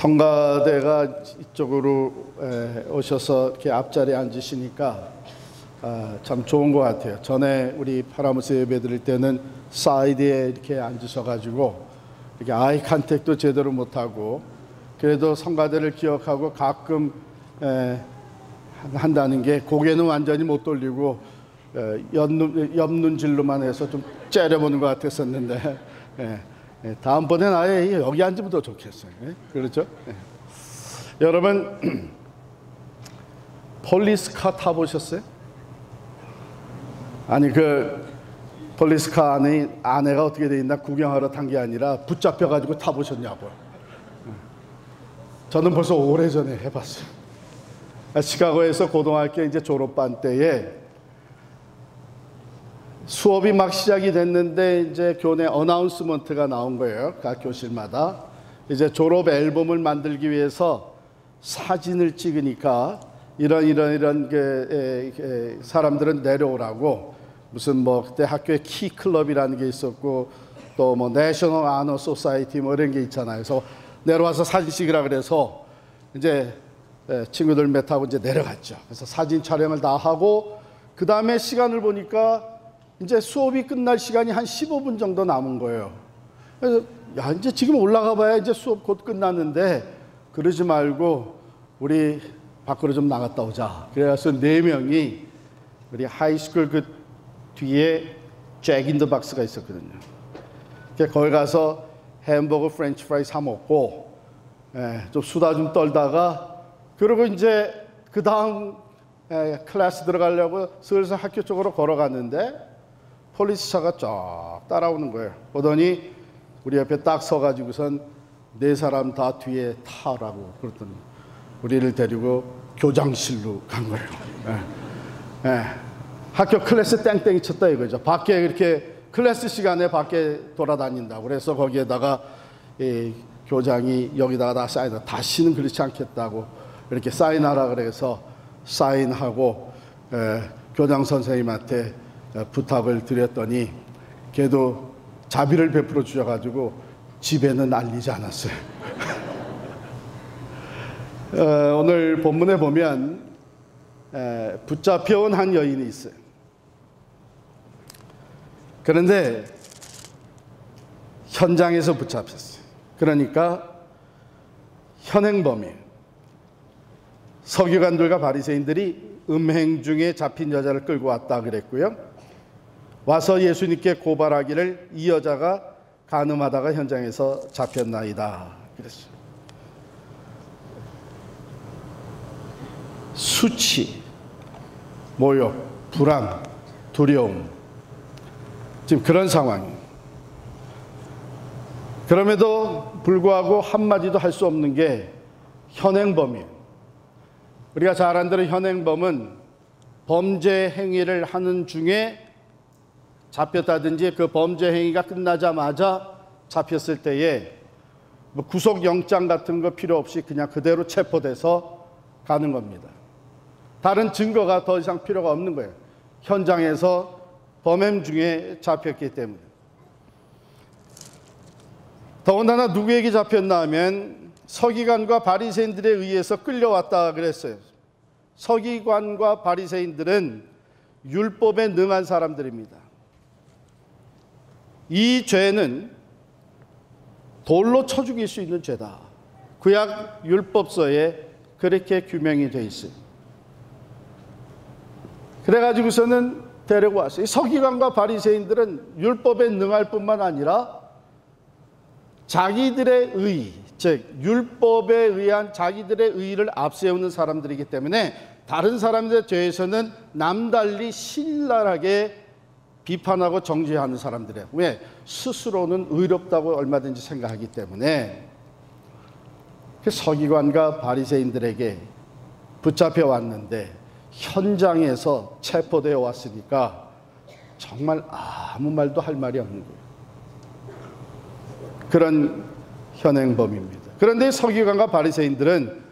성가대가 이쪽으로 오셔서 이렇게 앞자리에 앉으시니까 참 좋은 것 같아요. 전에 우리 파라무스 예배 드릴 때는 사이드에 이렇게 앉으셔가지고 이렇게 아이 컨택도 제대로 못하고, 그래도 성가대를 기억하고 가끔 한다는 게 고개는 완전히 못 돌리고 옆눈질로만 해서 좀 째려보는 것 같았었는데, 다음번엔 아예 여기 앉으면 더 좋겠어요. 그렇죠? 여러분, 폴리스카 타보셨어요? 아니, 폴리스카 안에가 어떻게 돼 있나 구경하러 탄 게 아니라 붙잡혀가지고 타보셨냐고요. 저는 벌써 오래전에 해봤어요. 시카고에서 고등학교 이제 졸업반 때에 수업이 막 시작이 됐는데 이제 교내 어나운스먼트가 나온 거예요. 각 교실마다 이제 졸업 앨범을 만들기 위해서 사진을 찍으니까 이런 사람들은 내려오라고, 무슨 뭐 그때 학교에 키 클럽이라는 게 있었고 또 뭐 내셔널 아너 소사이티 뭐 이런 게 있잖아요. 그래서 내려와서 사진 찍으라 그래서 이제 친구들 몇 하고 이제 내려갔죠. 그래서 사진 촬영을 다 하고 그 다음에 시간을 보니까 이제 수업이 끝날 시간이 한 15분 정도 남은 거예요. 그래서 야, 이제 지금 올라가 봐야 이제 수업 곧 끝났는데 그러지 말고 우리 밖으로 좀 나갔다 오자. 그래서 4명이 우리 하이스쿨 그 뒤에 잭 인 더 박스가 있었거든요. 거기 가서 햄버거 프렌치 프라이 사 먹고 좀 수다 좀 떨다가, 그리고 이제 그 다음 클래스 들어가려고 슬슬 학교 쪽으로 걸어갔는데 폴리스차가 쫙 따라오는 거예요. 보더니 우리 옆에 딱 서가지고선 4사람 다 뒤에 타라고 그러더니 우리를 데리고 교장실로 간 거예요. 학교 클래스 땡땡이 쳤다 이거죠. 밖에 이렇게 클래스 시간에 밖에 돌아다닌다고. 그래서 거기에다가 교장이 여기다가 다 사인하고, 다시는 그렇지 않겠다고 이렇게 사인하라 그래서 사인하고 교장 선생님한테 부탁을 드렸더니 걔도 자비를 베풀어 주셔가지고 집에는 알리지 않았어요. 오늘 본문에 보면 붙잡혀온 한 여인이 있어요. 그런데 현장에서 붙잡혔어요. 그러니까 현행범이에요. 서기관들과 바리새인들이 음행 중에 잡힌 여자를 끌고 왔다 그랬고요. 와서 예수님께 고발하기를 이 여자가 간음하다가 현장에서 잡혔나이다 그랬어요. 수치, 모욕, 불안, 두려움, 지금 그런 상황이에요. 그럼에도 불구하고 한마디도 할 수 없는 게 현행범이에요. 우리가 잘 아는 대로 현행범은 범죄 행위를 하는 중에 잡혔다든지 그 범죄 행위가 끝나자마자 잡혔을 때에 뭐 구속영장 같은 거 필요 없이 그냥 그대로 체포돼서 가는 겁니다. 다른 증거가 더 이상 필요가 없는 거예요. 현장에서 범행 중에 잡혔기 때문에. 더군다나 누구에게 잡혔나 하면 서기관과 바리새인들에 의해서 끌려왔다 그랬어요. 서기관과 바리새인들은 율법에 능한 사람들입니다. 이 죄는 돌로 쳐 죽일 수 있는 죄다. 구약 율법서에 그렇게 규명이 되어 있어요. 그래가지고서는 데리고 왔어요. 서기관과 바리새인들은 율법에 능할 뿐만 아니라 자기들의 의, 즉 율법에 의한 자기들의 의를 앞세우는 사람들이기 때문에 다른 사람들에 대해서는 남달리 신랄하게 비판하고 정죄하는 사람들이에요. 왜? 스스로는 의롭다고 얼마든지 생각하기 때문에. 서기관과 바리새인들에게 붙잡혀 왔는데 현장에서 체포되어 왔으니까 정말 아무 말도 할 말이 없는 거예요. 그런 현행범입니다. 그런데 서기관과 바리새인들은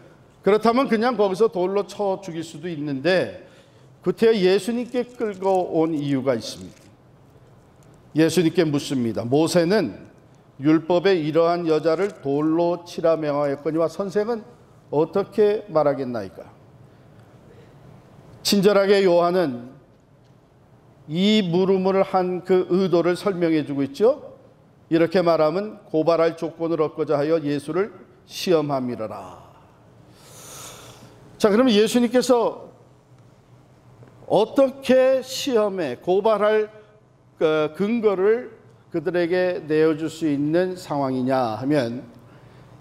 그렇다면 그냥 거기서 돌로 쳐 죽일 수도 있는데 구태여 예수님께 끌고 온 이유가 있습니다. 예수님께 묻습니다. 모세는 율법에 이러한 여자를 돌로 치라 명하였거니와 선생은 어떻게 말하겠나이까? 친절하게 요한은 이 물음을 한 그 의도를 설명해 주고 있죠. 이렇게 말하면 고발할 조건을 얻고자 하여 예수를 시험함이라라. 자, 그러면 예수님께서 어떻게 시험에 고발할 근거를 그들에게 내어줄 수 있는 상황이냐 하면,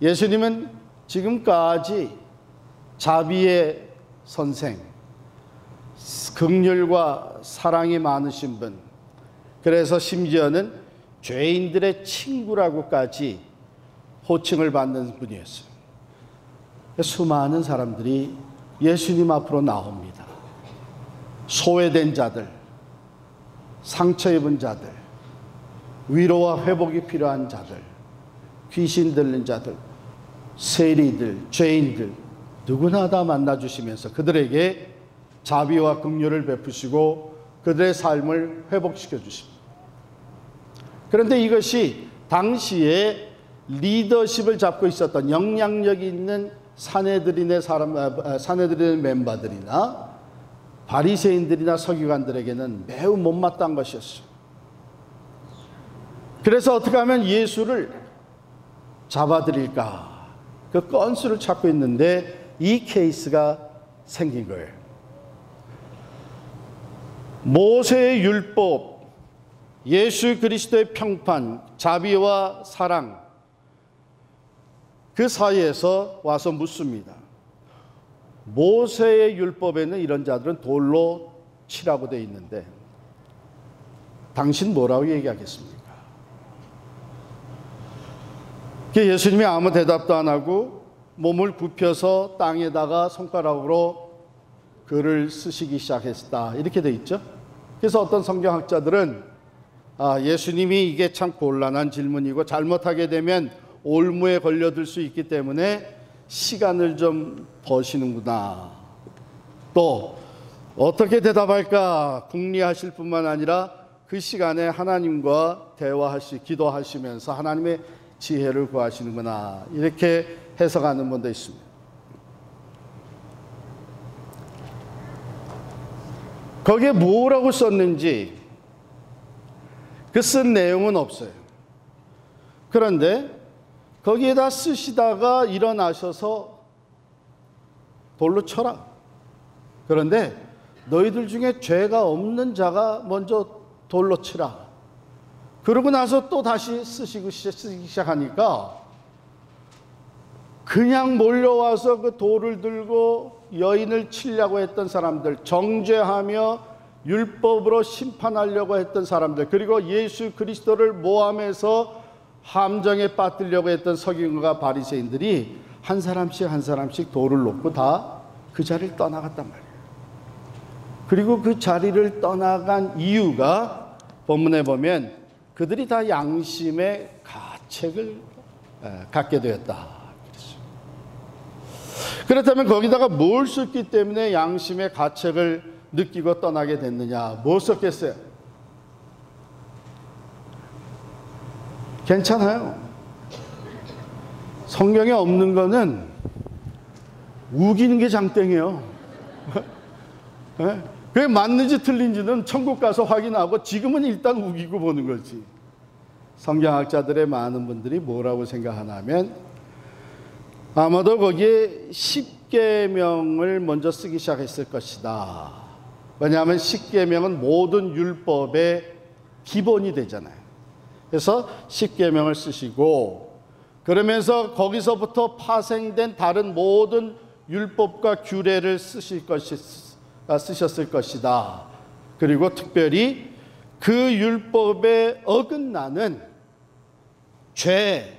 예수님은 지금까지 자비의 선생, 긍휼과 사랑이 많으신 분, 그래서 심지어는 죄인들의 친구라고까지 호칭을 받는 분이었어요. 수많은 사람들이 예수님 앞으로 나옵니다. 소외된 자들, 상처 입은 자들, 위로와 회복이 필요한 자들, 귀신 들린 자들, 세리들, 죄인들, 누구나 다 만나주시면서 그들에게 자비와 긍휼을 베푸시고 그들의 삶을 회복시켜 주십니다. 그런데 이것이 당시에 리더십을 잡고 있었던 영향력이 있는 산헤드린의 멤버들이나 바리새인들이나 서기관들에게는 매우 못마땅한 것이었어요. 그래서 어떻게 하면 예수를 잡아드릴까, 그 건수를 찾고 있는데 이 케이스가 생긴 거예요. 모세의 율법, 예수 그리스도의 평판, 자비와 사랑, 그 사이에서 와서 묻습니다. 모세의 율법에는 이런 자들은 돌로 치라고 되어 있는데 당신 뭐라고 얘기하겠습니까? 예수님이 아무 대답도 안 하고 몸을 굽혀서 땅에다가 손가락으로 글을 쓰시기 시작했다, 이렇게 되어 있죠. 그래서 어떤 성경학자들은 예수님이 이게 참 곤란한 질문이고 잘못하게 되면 올무에 걸려들 수 있기 때문에 시간을 좀 버시는구나, 또 어떻게 대답할까 궁리하실 뿐만 아니라 그 시간에 하나님과 기도하시면서 하나님의 지혜를 구하시는구나, 이렇게 해석하는 분도 있습니다. 거기에 뭐라고 썼는지 그 쓴 내용은 없어요. 그런데 거기에다 쓰시다가 일어나셔서 돌로 쳐라. 그런데 너희들 중에 죄가 없는 자가 먼저 돌로 치라. 그러고 나서 또 다시 쓰기 시작하니까 그냥 몰려와서 그 돌을 들고 여인을 치려고 했던 사람들, 정죄하며 율법으로 심판하려고 했던 사람들, 그리고 예수 그리스도를 모함해서 함정에 빠뜨리려고 했던 서기관과 바리새인들이 한 사람씩 한 사람씩 돌을 놓고 다 그 자리를 떠나갔단 말이에요. 그리고 그 자리를 떠나간 이유가 본문에 보면 그들이 다 양심의 가책을 갖게 되었다. 그렇다면 거기다가 뭘 썼기 때문에 양심의 가책을 느끼고 떠나게 됐느냐? 뭐 썼겠어요? 괜찮아요. 성경에 없는 거는 우기는 게 장땡이에요. 그게 맞는지 틀린지는 천국 가서 확인하고 지금은 일단 우기고 보는 거지. 성경학자들의 많은 분들이 뭐라고 생각하냐면 아마도 거기에 십계명을 먼저 쓰기 시작했을 것이다. 왜냐하면 십계명은 모든 율법의 기본이 되잖아요. 그래서 십계명을 쓰시고 그러면서 거기서부터 파생된 다른 모든 율법과 규례를 쓰셨을 것이다. 그리고 특별히 그 율법에 어긋나는 죄,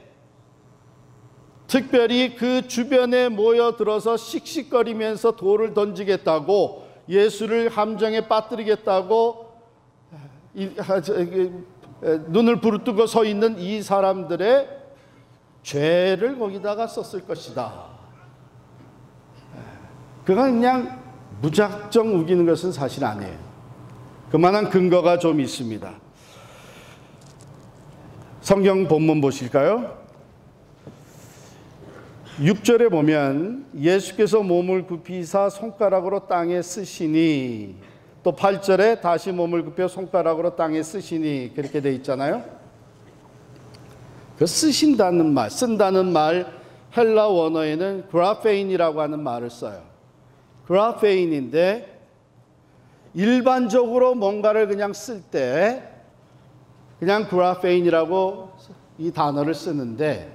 특별히 그 주변에 모여들어서 씩씩거리면서 돌을 던지겠다고, 예수를 함정에 빠뜨리겠다고 눈을 부릅뜨고 서 있는 이 사람들의 죄를 거기다가 썼을 것이다. 그건 그냥 무작정 우기는 것은 사실 아니에요. 그만한 근거가 좀 있습니다. 성경 본문 보실까요? 6절에 보면 예수께서 몸을 굽히사 손가락으로 땅에 쓰시니, 또 8절에 다시 몸을 굽혀 손가락으로 땅에 쓰시니, 그렇게 돼 있잖아요. 그 쓰신다는 말, 쓴다는 말, 헬라 원어에는 그라페인이라고 하는 말을 써요. 그라페인인데 일반적으로 뭔가를 그냥 쓸 때 그냥 그라페인이라고 이 단어를 쓰는데,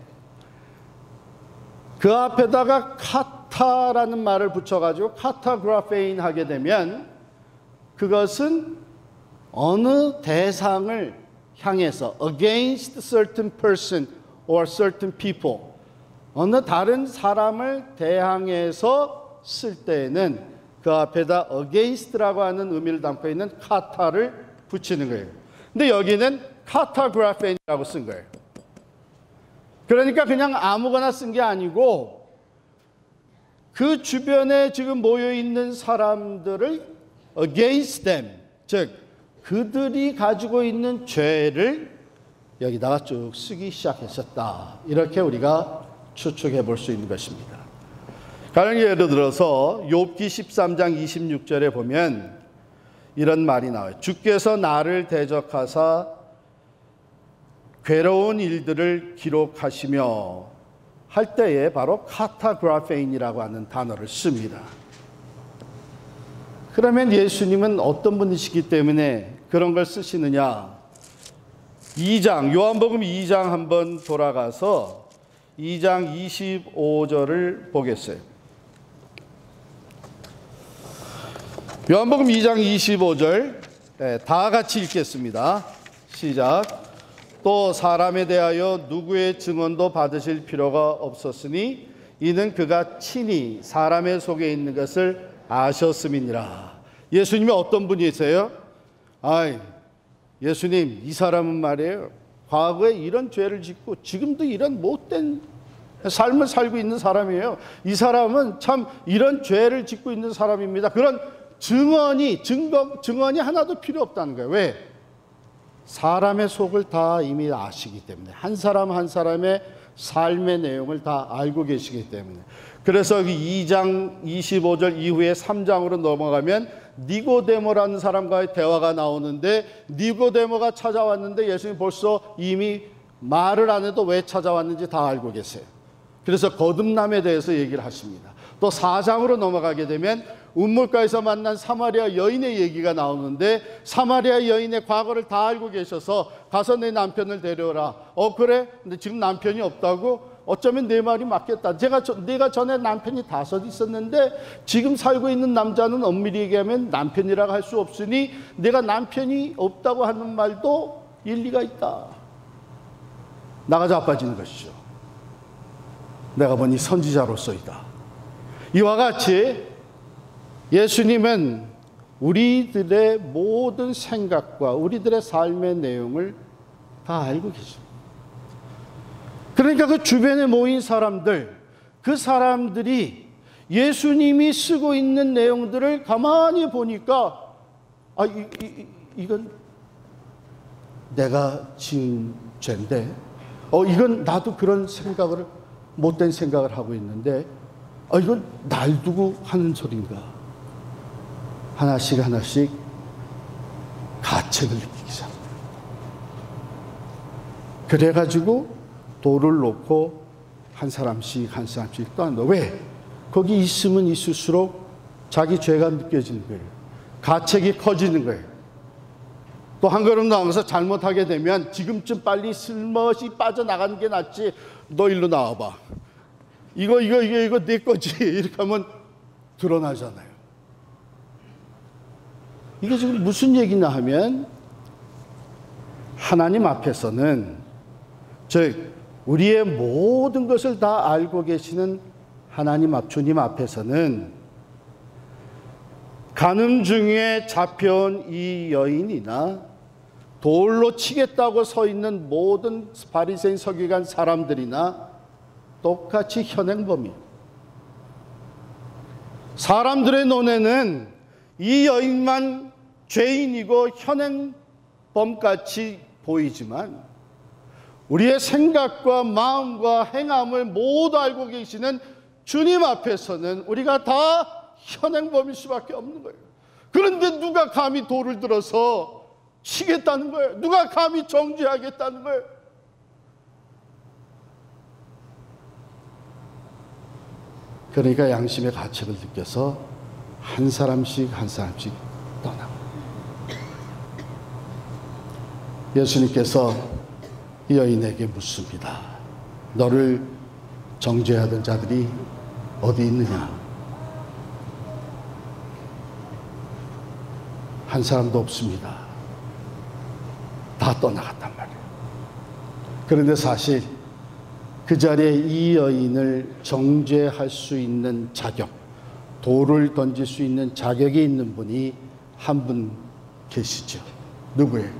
그 앞에다가 카타라는 말을 붙여가지고 카타그라페인 하게 되면 그것은 어느 대상을 향해서 against certain person or certain people, 어느 다른 사람을 대항해서 쓸 때에는 그 앞에다 against라고 하는 의미를 담고 있는 카타를 붙이는 거예요. 근데 여기는 카타그라페인이라고 쓴 거예요. 그러니까 그냥 아무거나 쓴 게 아니고 그 주변에 지금 모여 있는 사람들을 against them, 즉 그들이 가지고 있는 죄를 여기다가 쭉 쓰기 시작했었다. 이렇게 우리가 추측해 볼 수 있는 것입니다. 가령 예를 들어서 욥기 13장 26절에 보면 이런 말이 나와요. 주께서 나를 대적하사 괴로운 일들을 기록하시며 할 때에 바로 카타그라페인이라고 하는 단어를 씁니다. 그러면 예수님은 어떤 분이시기 때문에 그런 걸 쓰시느냐? 2장, 요한복음 2장 한번 돌아가서 2장 25절을 보겠어요. 요한복음 2장 25절 다 같이 읽겠습니다. 시작. 또 사람에 대하여 누구의 증언도 받으실 필요가 없었으니 이는 그가 친히 사람의 속에 있는 것을 아셨음이니라. 예수님이 어떤 분이세요? 예수님, 이 사람은 말이에요, 과거에 이런 죄를 짓고 지금도 이런 못된 삶을 살고 있는 사람이에요. 이 사람은 참 이런 죄를 짓고 있는 사람입니다. 그런 증언이 하나도 필요 없다는 거예요. 왜? 사람의 속을 다 이미 아시기 때문에, 한 사람 한 사람의 삶의 내용을 다 알고 계시기 때문에. 그래서 2장 25절 이후에 3장으로 넘어가면 니고데모라는 사람과의 대화가 나오는데, 니고데모가 찾아왔는데 예수님 벌써 이미 말을 안 해도 왜 찾아왔는지 다 알고 계세요. 그래서 거듭남에 대해서 얘기를 하십니다. 또 4장으로 넘어가게 되면 운물가에서 만난 사마리아 여인의 얘기가 나오는데, 사마리아 여인의 과거를 다 알고 계셔서 가서 내 남편을 데려오라. 그래? 근데 지금 남편이 없다고? 어쩌면 내 말이 맞겠다. 내가 전에 남편이 5 있었는데 지금 살고 있는 남자는 엄밀히 얘기하면 남편이라고 할 수 없으니 내가 남편이 없다고 하는 말도 일리가 있다. 나가 자빠지는 것이죠. 내가 보니 선지자로서이다. 이와 같이 예수님은 우리들의 모든 생각과 우리들의 삶의 내용을 다 알고 계십니다. 그러니까 그 주변에 모인 사람들, 그 사람들이 예수님이 쓰고 있는 내용들을 가만히 보니까 이건 내가 지은 죄인데, 이건 나도 그런 생각을, 못된 생각을 하고 있는데, 이건 날 두고 하는 소리인가? 하나씩 가책을 느끼기 시작합니다. 그래가지고 돌을 놓고 한 사람씩 떠난다. 왜? 거기 있으면 있을수록 자기 죄가 느껴지는 거예요. 가책이 커지는 거예요. 또 한 걸음 나가서 잘못하게 되면 지금쯤 빨리 슬며시 빠져나가는 게 낫지. 너 일로 나와봐. 이거 내 거지. 이렇게 하면 드러나잖아요. 이게 지금 무슨 얘기냐 하면, 하나님 앞에서는, 즉 우리의 모든 것을 다 알고 계시는 주님 앞에서는 간음 중에 잡혀온 이 여인이나 돌로 치겠다고 서 있는 모든 바리새인 서기관 사람들이나 똑같이 현행범이에요. 사람들의 눈에는 이 여인만 죄인이고 현행범같이 보이지만 우리의 생각과 마음과 행함을 모두 알고 계시는 주님 앞에서는 우리가 다 현행범일 수밖에 없는 거예요. 그런데 누가 감히 돌을 들어서 치겠다는 거예요? 누가 감히 정죄하겠다는 거예요? 그러니까 양심의 가책을 느껴서 한 사람씩 떠나고, 예수님께서 이 여인에게 묻습니다. 너를 정죄하던 자들이 어디 있느냐? 한 사람도 없습니다. 다 떠나갔단 말이에요. 그런데 사실 그 자리에 이 여인을 정죄할 수 있는 자격, 돌을 던질 수 있는 자격이 있는 분이 한 분 계시죠. 누구예요?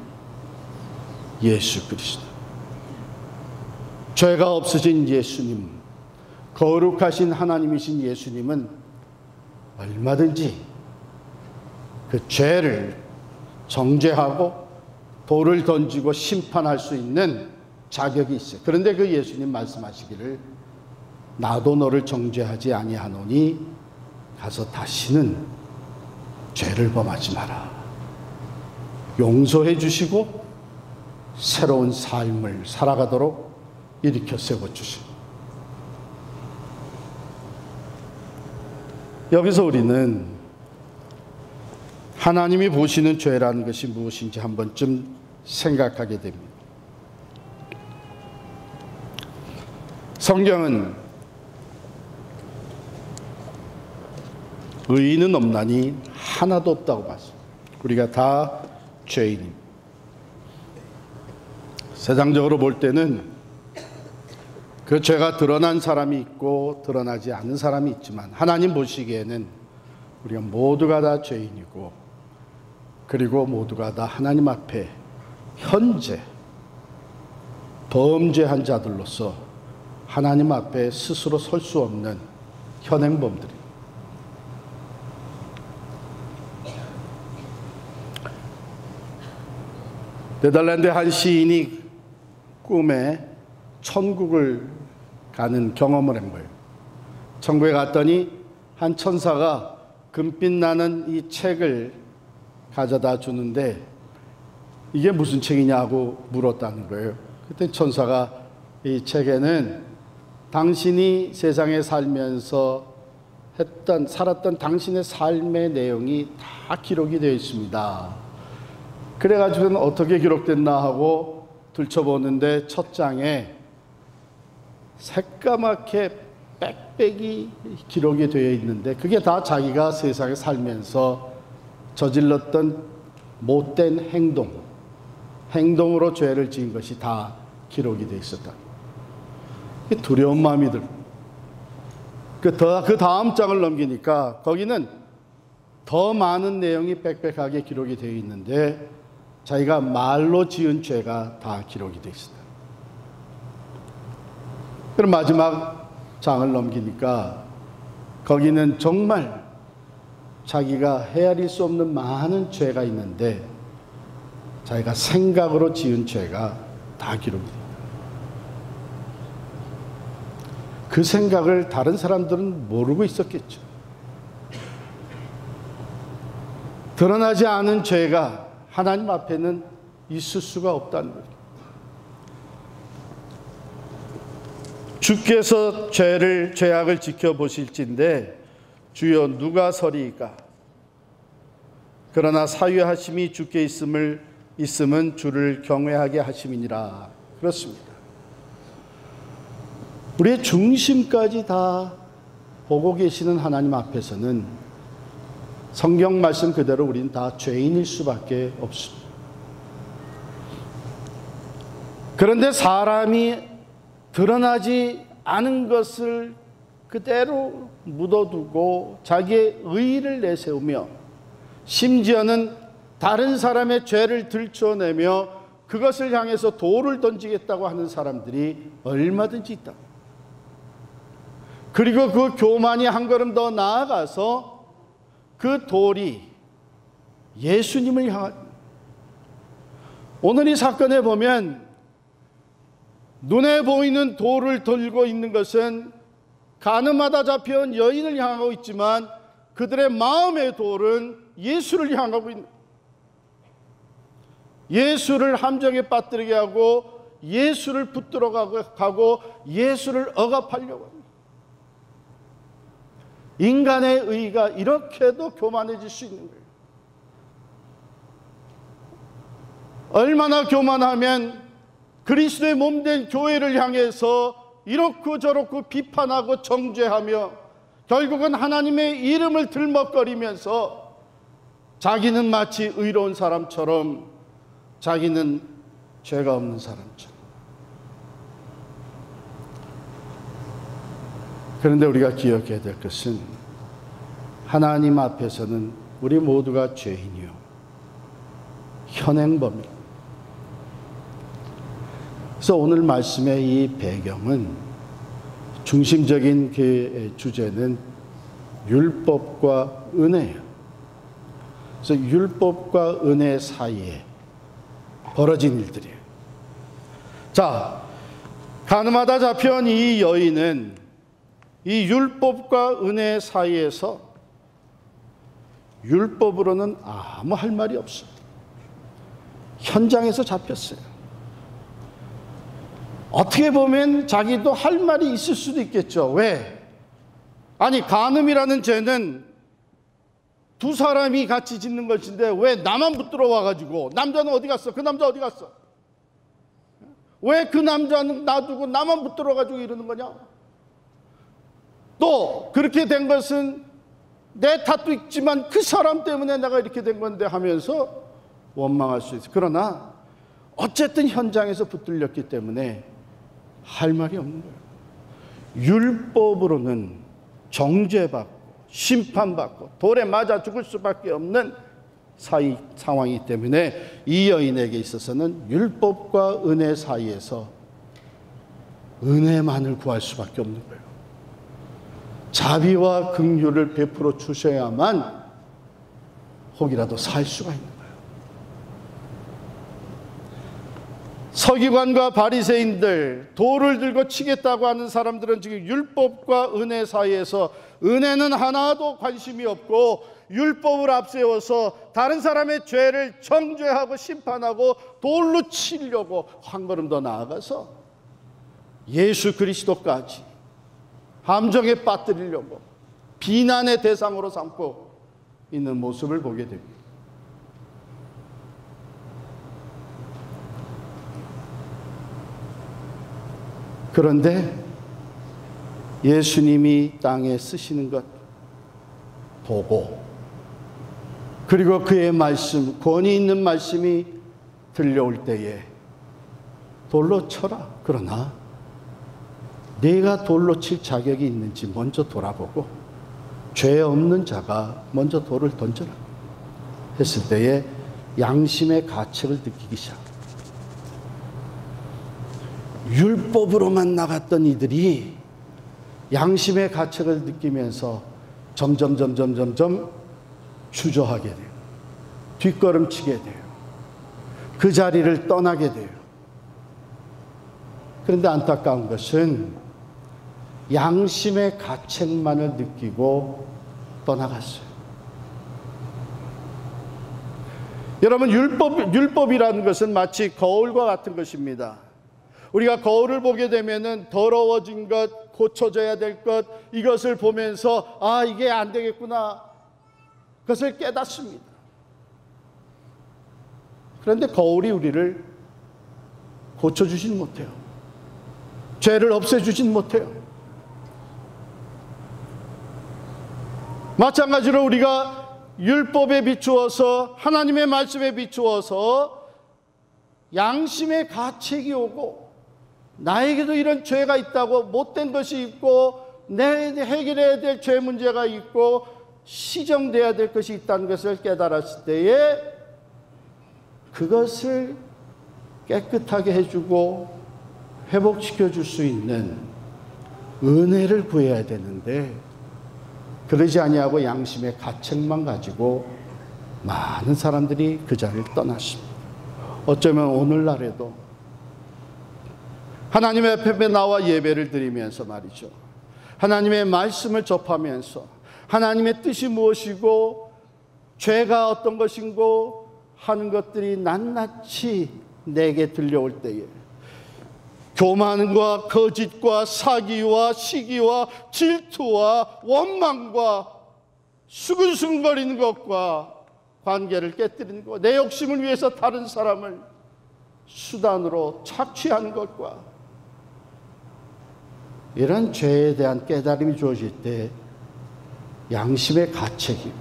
예수 그리스도. 죄가 없으신 예수님, 거룩하신 하나님이신 예수님은 얼마든지 그 죄를 정죄하고 돌을 던지고 심판할 수 있는 자격이 있어요. 그런데 그 예수님 말씀하시기를 나도 너를 정죄하지 아니하노니 가서 다시는 죄를 범하지 마라. 용서해 주시고 새로운 삶을 살아가도록 일으켜 세워주시고, 여기서 우리는 하나님이 보시는 죄라는 것이 무엇인지 한 번쯤 생각하게 됩니다. 성경은 의인은 없나니 하나도 없다고 봤습니다. 우리가 다 죄인입니다. 세상적으로 볼 때는 그 죄가 드러난 사람이 있고 드러나지 않은 사람이 있지만, 하나님 보시기에는 우리가 모두가 다 죄인이고, 그리고 모두가 다 하나님 앞에 현재 범죄한 자들로서 하나님 앞에 스스로 설 수 없는 현행범들입니다. 네덜란드의 한 시인이 꿈에 천국을 가는 경험을 한 거예요. 천국에 갔더니 한 천사가 금빛 나는 이 책을 가져다 주는데 이게 무슨 책이냐고 물었다는 거예요. 그때 천사가 이 책에는 당신이 세상에 살면서 살았던 당신의 삶의 내용이 다 기록이 되어 있습니다. 그래가지고는 어떻게 기록됐나 하고 들춰보는데 첫 장에 새까맣게 빽빽이 기록이 되어 있는데 그게 다 자기가 세상에 살면서 저질렀던 못된 행동으로 죄를 지은 것이 다 기록이 되어 있었다. 두려운 마음이 들고, 그 다음 장을 넘기니까 거기는 더 많은 내용이 빽빽하게 기록이 되어 있는데 자기가 말로 지은 죄가 다 기록이 되어 있었다. 그럼 마지막 장을 넘기니까 거기는 정말 자기가 헤아릴 수 없는 많은 죄가 있는데 자기가 생각으로 지은 죄가 다 기록이 됩니다. 그 생각을 다른 사람들은 모르고 있었겠죠. 드러나지 않은 죄가 하나님 앞에는 있을 수가 없다는 거예요. 주께서 죄악을 지켜보실진데 주여 누가 서리이까? 그러나 사유하심이 주께 있음은 주를 경외하게 하심이니라. 그렇습니다. 우리의 중심까지 다 보고 계시는 하나님 앞에서는 성경 말씀 그대로 우리는 다 죄인일 수밖에 없습니다. 그런데 사람이 드러나지 않은 것을 그대로 묻어두고 자기의 의의를 내세우며 심지어는 다른 사람의 죄를 들춰내며 그것을 향해서 돌을 던지겠다고 하는 사람들이 얼마든지 있다. 그리고 그 교만이 한 걸음 더 나아가서 그 돌이 예수님을 향한, 오늘 이 사건에 보면 눈에 보이는 돌을 들고 있는 것은 가늠하다 잡혀온 여인을 향하고 있지만 그들의 마음의 돌은 예수를 향하고 있는, 예수를 함정에 빠뜨리게 하고 예수를 붙들어 가고 예수를 억압하려고 합니다. 인간의 의가 이렇게도 교만해질 수 있는 거예요. 얼마나 교만하면 그리스도의 몸된 교회를 향해서 이렇고 저렇고 비판하고 정죄하며 결국은 하나님의 이름을 들먹거리면서 자기는 마치 의로운 사람처럼, 자기는 죄가 없는 사람처럼. 그런데 우리가 기억해야 될 것은 하나님 앞에서는 우리 모두가 죄인이요 현행범입니다. 그래서 오늘 말씀의 이 배경은, 중심적인 그 주제는 율법과 은혜예요. 그래서 율법과 은혜 사이에 벌어진 일들이에요. 자, 가늠하다 잡혀온 이 여인은 이 율법과 은혜 사이에서 율법으로는 아무 할 말이 없어요. 현장에서 잡혔어요. 어떻게 보면 자기도 할 말이 있을 수도 있겠죠. 왜? 아니, 간음이라는 죄는 두 사람이 같이 짓는 것인데 왜 나만 붙들어 와가지고, 남자는 어디 갔어? 그 남자 어디 갔어? 왜 그 남자는 놔두고 나만 붙들어 가지고 이러는 거냐? 또 그렇게 된 것은 내 탓도 있지만 그 사람 때문에 내가 이렇게 된 건데 하면서 원망할 수 있어요. 그러나 어쨌든 현장에서 붙들렸기 때문에 할 말이 없는 거예요. 율법으로는 정죄받고 심판받고 돌에 맞아 죽을 수밖에 없는 상황이기 때문에 이 여인에게 있어서는 율법과 은혜 사이에서 은혜만을 구할 수밖에 없는 거예요. 자비와 긍휼을 베풀어 주셔야만 혹이라도 살 수가 있는 거예요. 서기관과 바리새인들, 돌을 들고 치겠다고 하는 사람들은 지금 율법과 은혜 사이에서 은혜는 하나도 관심이 없고 율법을 앞세워서 다른 사람의 죄를 정죄하고 심판하고 돌로 치려고 한 걸음 더 나아가서 예수 그리스도까지 함정에 빠뜨리려고 비난의 대상으로 삼고 있는 모습을 보게 됩니다. 그런데 예수님이 땅에 쓰시는 것 보고, 그리고 그의 말씀, 권위 있는 말씀이 들려올 때에 돌로 쳐라. 그러나 네가 돌로 칠 자격이 있는지 먼저 돌아보고 죄 없는 자가 먼저 돌을 던져라 했을 때에 양심의 가책을 느끼기 시작합니다. 율법으로만 나갔던 이들이 양심의 가책을 느끼면서 점점 주저하게 돼요. 뒷걸음치게 돼요. 그 자리를 떠나게 돼요. 그런데 안타까운 것은 양심의 가책만을 느끼고 떠나갔어요. 여러분, 율법이라는 것은 마치 거울과 같은 것입니다. 우리가 거울을 보게 되면은 더러워진 것, 고쳐져야 될 것, 이것을 보면서 아, 이게 안 되겠구나, 그것을 깨닫습니다. 그런데 거울이 우리를 고쳐주진 못해요. 죄를 없애주진 못해요. 마찬가지로 우리가 율법에 비추어서, 하나님의 말씀에 비추어서 양심의 가책이 오고 나에게도 이런 죄가 있다고, 못된 것이 있고 내 해결해야 될 죄 문제가 있고 시정돼야 될 것이 있다는 것을 깨달았을 때에 그것을 깨끗하게 해주고 회복시켜 줄 수 있는 은혜를 구해야 되는데, 그러지 아니하고 양심의 가책만 가지고 많은 사람들이 그 자리를 떠났습니다. 어쩌면 오늘날에도 하나님의 앞에 나와 예배를 드리면서 말이죠. 하나님의 말씀을 접하면서 하나님의 뜻이 무엇이고 죄가 어떤 것인고 하는 것들이 낱낱이 내게 들려올 때에 교만과 거짓과 사기와 시기와 질투와 원망과 수근수근거리는 것과 관계를 깨뜨리는 것, 내 욕심을 위해서 다른 사람을 수단으로 착취하는 것과 이런 죄에 대한 깨달음이 주어질 때 양심의 가책이,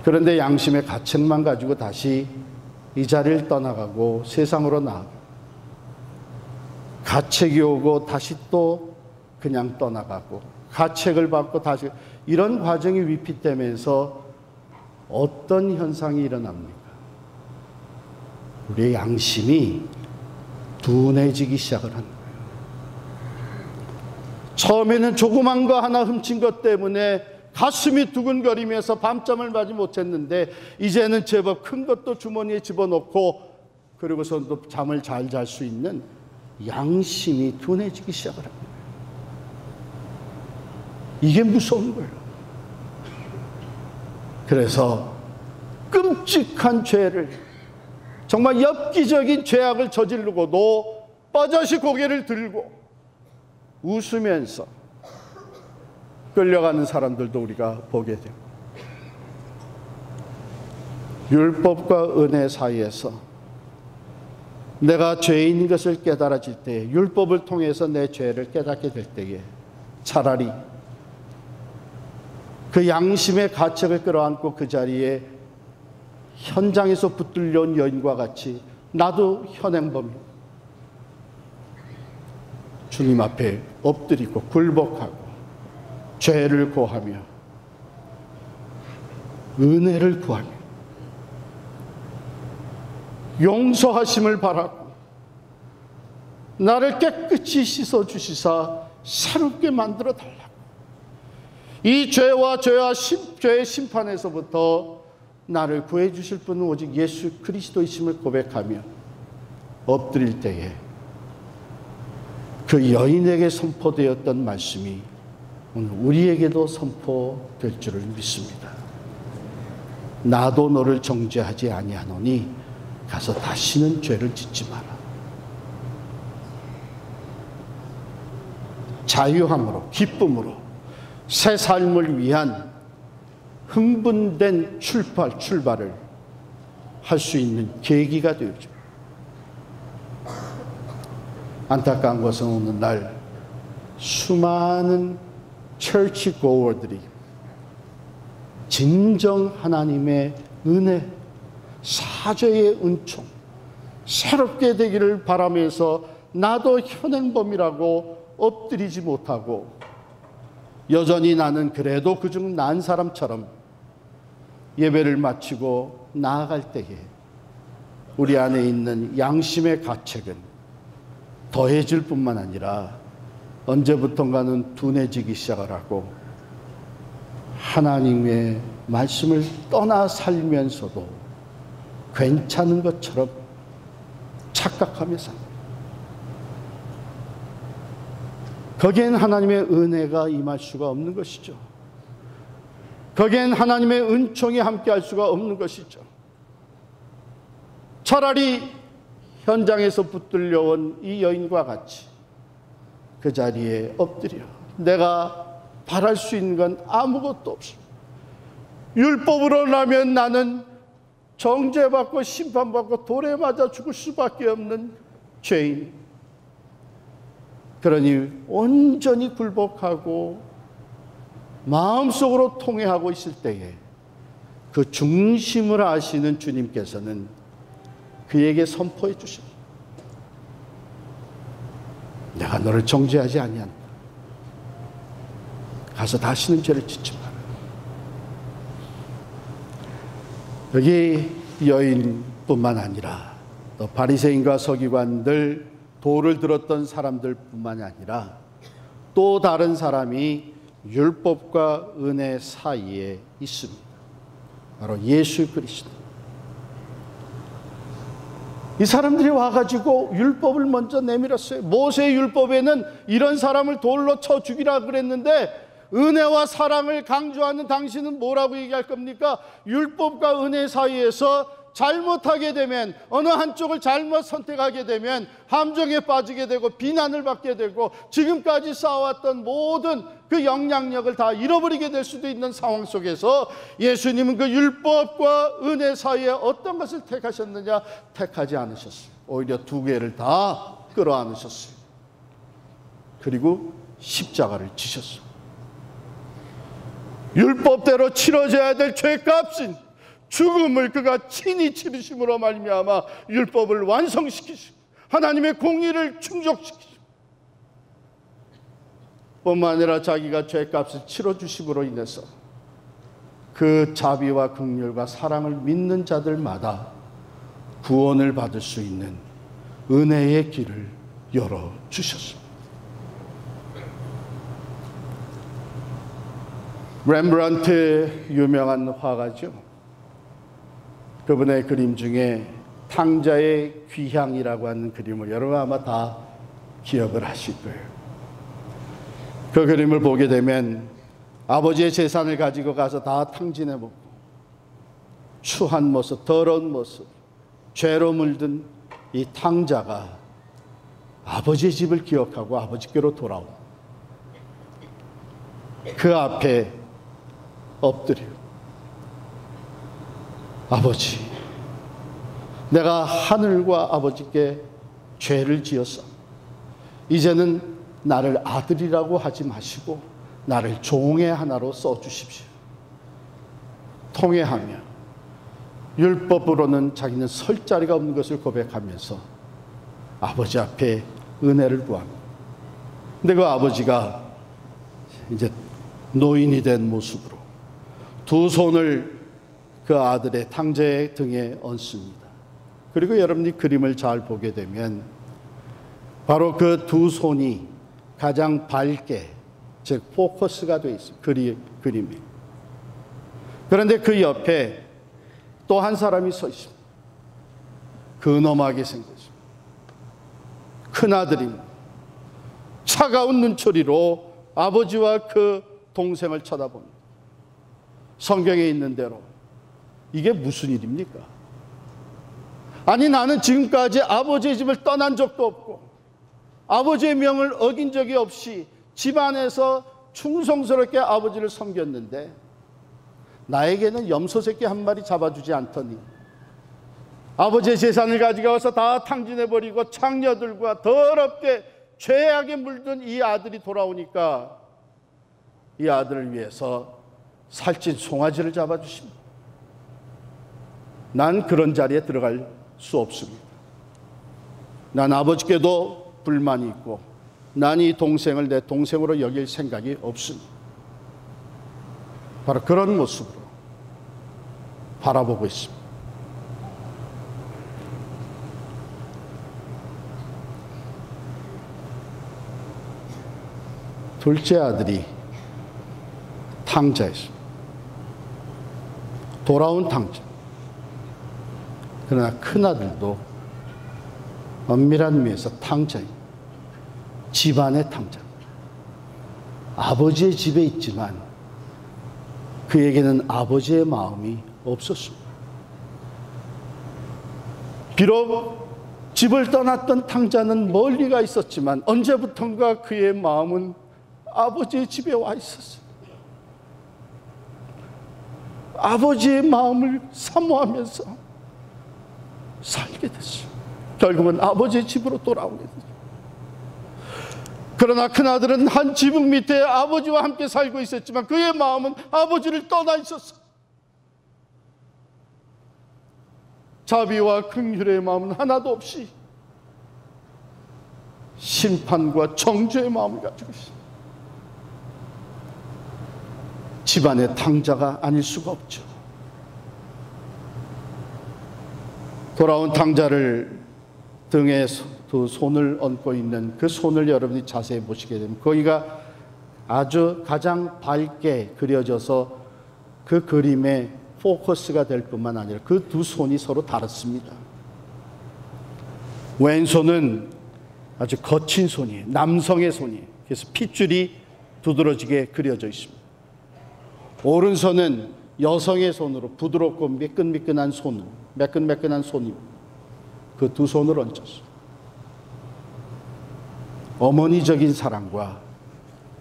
그런데 양심의 가책만 가지고 다시 이 자리를 떠나가고 세상으로 나아가 가책이 오고 다시 또 그냥 떠나가고 가책을 받고 다시, 이런 과정이 위피되면서 어떤 현상이 일어납니까? 우리의 양심이 둔해지기 시작을 하는 거예요. 처음에는 조그만 거 하나 훔친 것 때문에 가슴이 두근거리면서 밤잠을 자지 못했는데 이제는 제법 큰 것도 주머니에 집어넣고 그리고선 또 잠을 잘 잘 수 있는 양심이 둔해지기 시작을 합니다. 이게 무서운 거예요. 그래서 끔찍한 죄를, 정말 엽기적인 죄악을 저지르고도 뻐젓이 고개를 들고 웃으면서 끌려가는 사람들도 우리가 보게 됩니다. 율법과 은혜 사이에서 내가 죄인인 것을 깨달아질 때, 율법을 통해서 내 죄를 깨닫게 될 때에 차라리 그 양심의 가책을 끌어안고 그 자리에 현장에서 붙들려온 여인과 같이 나도 현행범이야, 주님 앞에 엎드리고 굴복하고 죄를 고하며 은혜를 구하며 용서하심을 바라고 나를 깨끗이 씻어주시사 새롭게 만들어 달라고, 이 죄와 죄의 심판에서부터 나를 구해주실 분은 오직 예수 그리스도이심을 고백하며 엎드릴 때에 그 여인에게 선포되었던 말씀이 오늘 우리에게도 선포될 줄을 믿습니다. 나도 너를 정죄하지 아니하노니 가서 다시는 죄를 짓지 마라. 자유함으로, 기쁨으로 새 삶을 위한 흥분된 출발을 할 수 있는 계기가 되죠. 안타까운 것은 오늘날 수많은 처치 고어들이 진정 하나님의 은혜, 사죄의 은총, 새롭게 되기를 바라면서 나도 현행범이라고 엎드리지 못하고 여전히 나는 그래도 그중 난 사람처럼 예배를 마치고 나아갈 때에 우리 안에 있는 양심의 가책은 더해질 뿐만 아니라 언제부턴가는 둔해지기 시작을 하고 하나님의 말씀을 떠나 살면서도 괜찮은 것처럼 착각하며 삽니다. 거기엔 하나님의 은혜가 임할 수가 없는 것이죠. 거기엔 하나님의 은총이 함께할 수가 없는 것이죠. 차라리 현장에서 붙들려온 이 여인과 같이 그 자리에 엎드려 내가 바랄 수 있는 건 아무것도 없습니다. 율법으로라면 나는 정죄받고 심판받고 돌에 맞아 죽을 수밖에 없는 죄인. 그러니 온전히 굴복하고 마음속으로 통회하고 있을 때에 그 중심을 아시는 주님께서는 그에게 선포해 주십니다. 내가 너를 정죄하지 아니한다. 가서 다시는 죄를 짓지 마라. 여기 여인뿐만 아니라 또 바리새인과 서기관들, 도를 들었던 사람들뿐만이 아니라 또 다른 사람이 율법과 은혜 사이에 있습니다. 바로 예수 그리스도. 이 사람들이 와가지고 율법을 먼저 내밀었어요. 모세의 율법에는 이런 사람을 돌로 쳐 죽이라 그랬는데, 은혜와 사랑을 강조하는 당신은 뭐라고 얘기할 겁니까? 율법과 은혜 사이에서 잘못하게 되면, 어느 한쪽을 잘못 선택하게 되면 함정에 빠지게 되고 비난을 받게 되고 지금까지 쌓아왔던 모든 그 영향력을 다 잃어버리게 될 수도 있는 상황 속에서 예수님은 그 율법과 은혜 사이에 어떤 것을 택하셨느냐? 택하지 않으셨어요. 오히려 두 개를 다 끌어안으셨어요. 그리고 십자가를 지셨어요. 율법대로 치러져야 될 죄값인 죽음을 그가 친히 치르심으로 말미암아 율법을 완성시키시고 하나님의 공의를 충족시키시고, 뿐만 아니라 자기가 죄값을 치러주심으로 인해서 그 자비와 긍휼과 사랑을 믿는 자들마다 구원을 받을 수 있는 은혜의 길을 열어주셨습니다. 렘브란트의 유명한 화가죠. 그분의 그림 중에 탕자의 귀향이라고 하는 그림을 여러분 아마 다 기억을 하실 거예요. 그 그림을 보게 되면 아버지의 재산을 가지고 가서 다 탕진해 먹고 추한 모습, 더러운 모습, 죄로 물든 이 탕자가 아버지의 집을 기억하고 아버지께로 돌아온, 그 앞에 엎드려 아버지, 내가 하늘과 아버지께 죄를 지었어. 이제는 나를 아들이라고 하지 마시고 나를 종의 하나로 써주십시오. 통회하며 율법으로는 자기는 설 자리가 없는 것을 고백하면서 아버지 앞에 은혜를 구합니다. 근데 그 아버지가 이제 노인이 된 모습으로 두 손을 그 아들의 탕자의 등에 얹습니다. 그리고 여러분이 그림을 잘 보게 되면 바로 그 두 손이 가장 밝게, 즉 포커스가 되어 있습니다. 그림이. 그런데 그 옆에 또 한 사람이 서 있습니다. 근엄하게 생겼습니다. 큰아들입니다. 차가운 눈초리로 아버지와 그 동생을 쳐다봅니다. 성경에 있는 대로 이게 무슨 일입니까? 아니, 나는 지금까지 아버지의 집을 떠난 적도 없고 아버지의 명을 어긴 적이 없이 집안에서 충성스럽게 아버지를 섬겼는데 나에게는 염소 새끼 한 마리 잡아주지 않더니 아버지의 재산을 가져가서 다 탕진해버리고 창녀들과 더럽게 죄악에 물든 이 아들이 돌아오니까 이 아들을 위해서 살찐 송아지를 잡아주십니다. 난 그런 자리에 들어갈 수 없습니다. 난 아버지께도 불만이 있고 난 이 동생을 내 동생으로 여길 생각이 없습니다. 바로 그런 모습으로 바라보고 있습니다. 둘째 아들이 탕자였습니다. 돌아온 탕자. 그러나 큰아들도 엄밀한 의미에서 탕자입니다. 집안의 탕자. 아버지의 집에 있지만 그에게는 아버지의 마음이 없었습니다. 비록 집을 떠났던 탕자는 멀리 가 있었지만 언제부턴가 그의 마음은 아버지의 집에 와 있었어요. 아버지의 마음을 사모하면서 살게 됐어요. 결국은 아버지의 집으로 돌아오게 됐어요. 그러나 큰아들은 한 지붕 밑에 아버지와 함께 살고 있었지만 그의 마음은 아버지를 떠나 있었어요. 자비와 긍휼의 마음은 하나도 없이 심판과 정죄의 마음을 가지고 있습니다. 집안의 탕자가 아닐 수가 없죠. 돌아온 탕자를 등에 두 손을 얹고 있는 그 손을 여러분이 자세히 보시게 되면 거기가 아주 가장 밝게 그려져서 그 그림의 포커스가 될 뿐만 아니라 그 두 손이 서로 다릅니다. 왼손은 아주 거친 손이에요. 남성의 손이에요. 그래서 핏줄이 두드러지게 그려져 있습니다. 오른손은 여성의 손으로 부드럽고 매끈매끈한 손입니다. 그 두 손을 얹어서 어머니적인 사랑과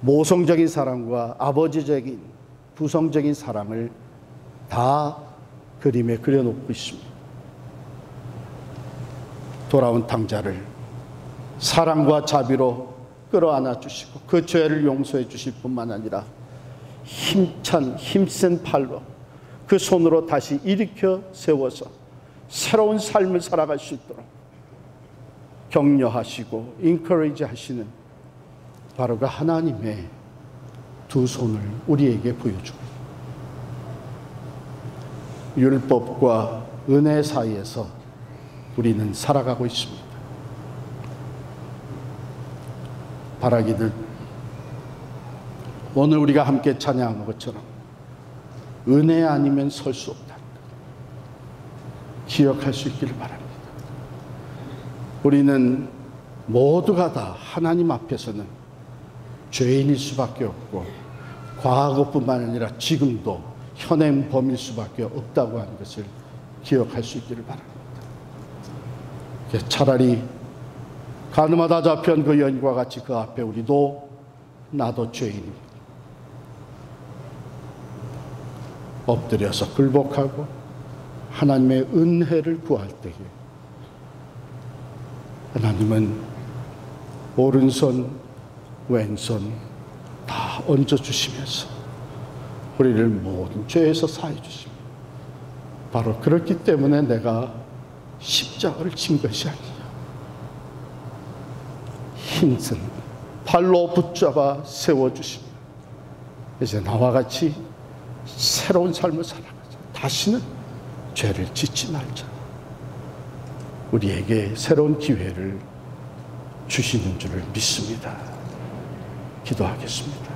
모성적인 사랑과 아버지적인 부성적인 사랑을 다 그림에 그려놓고 있습니다. 돌아온 탕자를 사랑과 자비로 끌어안아 주시고 그 죄를 용서해 주실 뿐만 아니라 힘센 팔로 그 손으로 다시 일으켜 세워서 새로운 삶을 살아갈 수 있도록 격려하시고 인커리지 하시는 바로 그 하나님의 두 손을 우리에게 보여주고 율법과 은혜 사이에서 우리는 살아가고 있습니다. 바라기를 오늘 우리가 함께 찬양한 것처럼 은혜 아니면 설 수 없다. 기억할 수 있기를 바랍니다. 우리는 모두가 다 하나님 앞에서는 죄인일 수밖에 없고 과거뿐만 아니라 지금도 현행 범일 수밖에 없다고 하는 것을 기억할 수 있기를 바랍니다. 차라리 가늠하다 잡혀온 그 여인과 같이 그 앞에 우리도 나도 죄인입니다. 엎드려서 굴복하고 하나님의 은혜를 구할 때에 하나님은 오른손 왼손 다 얹어주시면서 우리를 모든 죄에서 사해 주십니다. 바로 그렇기 때문에 내가 십자가를 진 것이 아니냐. 힘쓴 팔로 붙잡아 세워주십니다. 이제 나와 같이 새로운 삶을 살아가자. 다시는 죄를 짓지 말자. 우리에게 새로운 기회를 주시는 줄을 믿습니다. 기도하겠습니다.